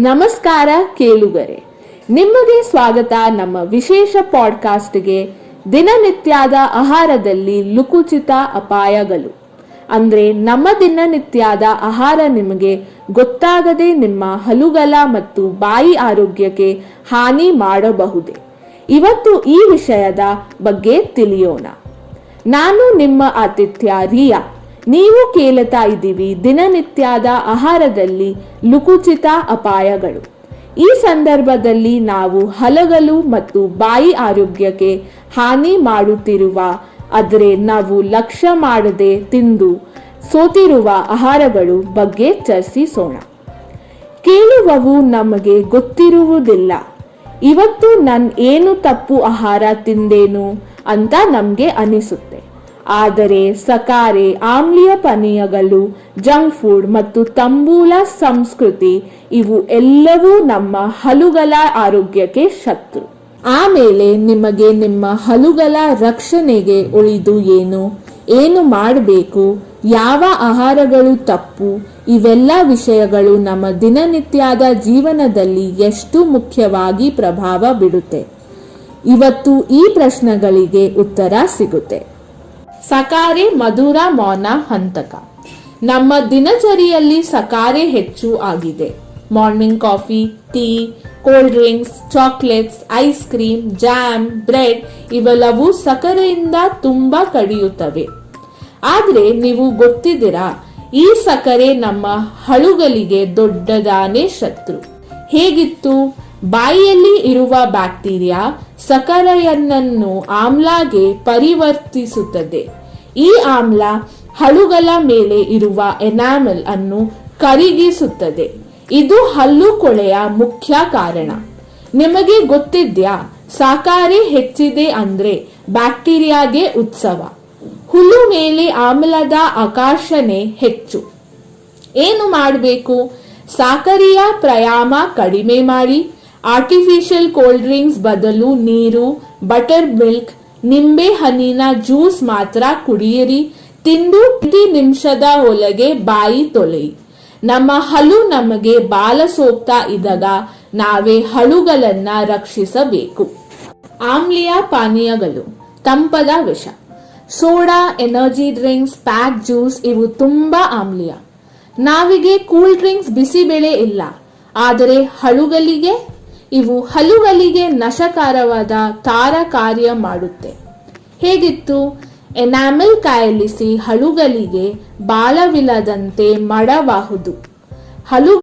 ನಮಸ್ಕಾರ ಕೇಳುಗರೆ, ನಿಮಗೆ ಸ್ವಾಗತ ನಮ್ಮ ವಿಶೇಷ ಪಾಡ್ಕಾಸ್ಟ್ಗೆ. ದಿನನಿತ್ಯದ ಆಹಾರದಲ್ಲಿ ಲುಕುಚಿತ ಅಪಾಯಗಳು. ಅಂದ್ರೆ ನಮ್ಮ ದಿನನಿತ್ಯದ ಆಹಾರ ನಿಮಗೆ ಗೊತ್ತಾಗದೆ ನಿಮ್ಮ ಹಲ್ಲುಗಳ ಮತ್ತು ಬಾಯಿ ಆರೋಗ್ಯಕ್ಕೆ ಹಾನಿ ಮಾಡಬಹುದೇ? ಇವತ್ತು ಈ ವಿಷಯದ ಬಗ್ಗೆ ತಿಳಿಯೋಣ. ನಾನು ನಿಮ್ಮ ಆತಿಥ್ಯ ರಿಯಾ. ನೀವು ಕೇಳುತ್ತಾ ಇದ್ದೀವಿ ದಿನನಿತ್ಯದ ಆಹಾರದಲ್ಲಿ ಲುಕುಚಿತ ಅಪಾಯಗಳು. ಈ ಸಂದರ್ಭದಲ್ಲಿ ನಾವು ಹಲ್ಲುಗಳು ಮತ್ತು ಬಾಯಿ ಆರೋಗ್ಯಕ್ಕೆ ಹಾನಿ ಮಾಡುತ್ತಿರುವ, ಆದರೆ ನಾವು ಲಕ್ಷ್ಯ ಮಾಡದೆ ತಿಂದು ಸೋತಿರುವ ಆಹಾರಗಳು ಬಗ್ಗೆ ಚರ್ಚಿಸೋಣ. ಕೇಳುವವು ನಮಗೆ ಗೊತ್ತಿರುವುದಿಲ್ಲ, ಇವತ್ತು ನಾನು ಏನು ತಪ್ಪು ಆಹಾರ ತಿಂದೇನು ಅಂತ ನಮಗೆ ಅನಿಸುತ್ತೆ. ಆದರೆ ಸಕ್ಕರೆ, ಆಮ್ಲೀಯ ಪಾನೀಯಗಳು, ಜಂಕ್ ಫುಡ್ ಮತ್ತು ತಂಬೂಲ ಸಂಸ್ಕೃತಿ ಇವು ಎಲ್ಲವೂ ನಮ್ಮ ಹಲ್ಲುಗಳ ಆರೋಗ್ಯಕ್ಕೆ ಶತ್ರು. ಆಮೇಲೆ ನಿಮಗೆ ನಿಮ್ಮ ಹಲ್ಲುಗಳ ರಕ್ಷಣೆಗೆ ಉಳಿದು ಏನು ಮಾಡಬೇಕು, ಯಾವ ಆಹಾರಗಳು ತಪ್ಪು, ಇವೆಲ್ಲ ವಿಷಯಗಳು ನಮ್ಮ ದಿನನಿತ್ಯದ ಜೀವನದಲ್ಲಿ ಎಷ್ಟು ಮುಖ್ಯವಾಗಿ ಪ್ರಭಾವ ಬೀರುತ್ತೆ. ಇವತ್ತು ಈ ಪ್ರಶ್ನೆಗಳಿಗೆ ಉತ್ತರ ಸಿಗುತ್ತೆ. ಸಕ್ಕರೆ ಮಧುರ ಮೌನ ಹಂತಕ. ನಮ್ಮ ದಿನಚರಿಯಲ್ಲಿ ಸಕ್ಕರೆ ಹೆಚ್ಚು ಆಗಿದೆ. Morning coffee, tea, cold drinks, chocolates, ice cream, jam, bread ಇವೆಲ್ಲವೂ ಸಕ್ಕರೆಯಿಂದ ತುಂಬಾ ಕಡಿಯುತ್ತವೆ. ಆದ್ರೆ ನೀವು ಗೊತ್ತಿದ್ದೀರಾ, ಈ ಸಕ್ಕರೆ ನಮ್ಮ ಹಲ್ಲುಗಳಿಗೆ ದೊಡ್ಡದಾನೇ ಶತ್ರು. ಹೇಗಿತ್ತು? ಬಾಯಿಯಲ್ಲಿ ಇರುವ ಬ್ಯಾಕ್ಟೀರಿಯಾ ಸಕ್ಕರೆಯನ್ನು ಆಮ್ಲಗೆ ಪರಿವರ್ತಿಸುತ್ತದೆ. ಈ ಆಮ್ಲ ಹಲ್ಲುಗಳ ಮೇಲೆ ಇರುವ ಎನಾಮೆಲ್ ಅನ್ನು ಕರಗಿಸುತ್ತದೆ. ಇದು ಹಲ್ಲು ಕೊಳೆಯ ಮುಖ್ಯ ಕಾರಣ. ನಿಮಗೆ ಗೊತ್ತಿದ್ಯಾ, ಸಕ್ಕರೆ ಹೆಚ್ಚಿದೆ ಅಂದ್ರೆ ಬ್ಯಾಕ್ಟೀರಿಯಾಗೆ ಉತ್ಸವ. ಹುಲ್ಲು ಮೇಲೆ ಆಮ್ಲದ ಆಕರ್ಷಣೆ ಹೆಚ್ಚು. ಏನು ಮಾಡಬೇಕು? ಸಕ್ಕರೆಯ ಪ್ರಮಾಣ ಕಡಿಮೆ ಮಾಡಿ. ಆರ್ಟಿಫಿಷಿಯಲ್ ಕೋಲ್ಡ್ ಡ್ರಿಂಕ್ಸ್ ಬದಲು ನೀರು, ಬಟರ್ ಮಿಲ್ಕ್, ನಿಂಬೆ ಹಣ್ಣಿನ ಜ್ಯೂಸ್ ಮಾತ್ರ ಕುಡಿಯಿರಿ. ತಿಂದು 20 ನಿಮಿಷದ ಒಳಗೆ ಬಾಯಿ ತೊಳೆಯಿ. ನಮ್ಮ ಹಲ್ಲು ನಮಗೆ ಬಾಲ ಸೋಕ್ತಾ ಇದ್ದಾಗ ನಾವೇ ಹಲ್ಲುಗಳನ್ನ ರಕ್ಷಿಸಬೇಕು. ಆಮ್ಲೀಯ ಪಾನೀಯಗಳು, ತಂಪಾದ ವಿಷ. Soda, energy drinks, pack juice ಇವು ತುಂಬಾ ಆಮ್ಲೀಯ. ನಾವಿಗೆ ಕೂಲ್ ಡ್ರಿಂಕ್ಸ್ ಬಿಸಿಬೇಳೆ ಇಲ್ಲ, ಆದರೆ ಇವು ಹಲ್ಲುಗಳಿಗೆ ನಶಕಾರವಾದ ತಾರ ಕಾರ್ಯ ಮಾಡುತ್ತೆ. ಹೇಗಿತ್ತು? ಎನಾಮೆಲ್ ಕಾಯಿಲಿಸಿ ಹಲ್ಲುಗಳಿಗೆ ಬಾಲವಿಲ್ಲದಂತೆ ಮಾಡಬಹುದು. ಹಲ್ಲು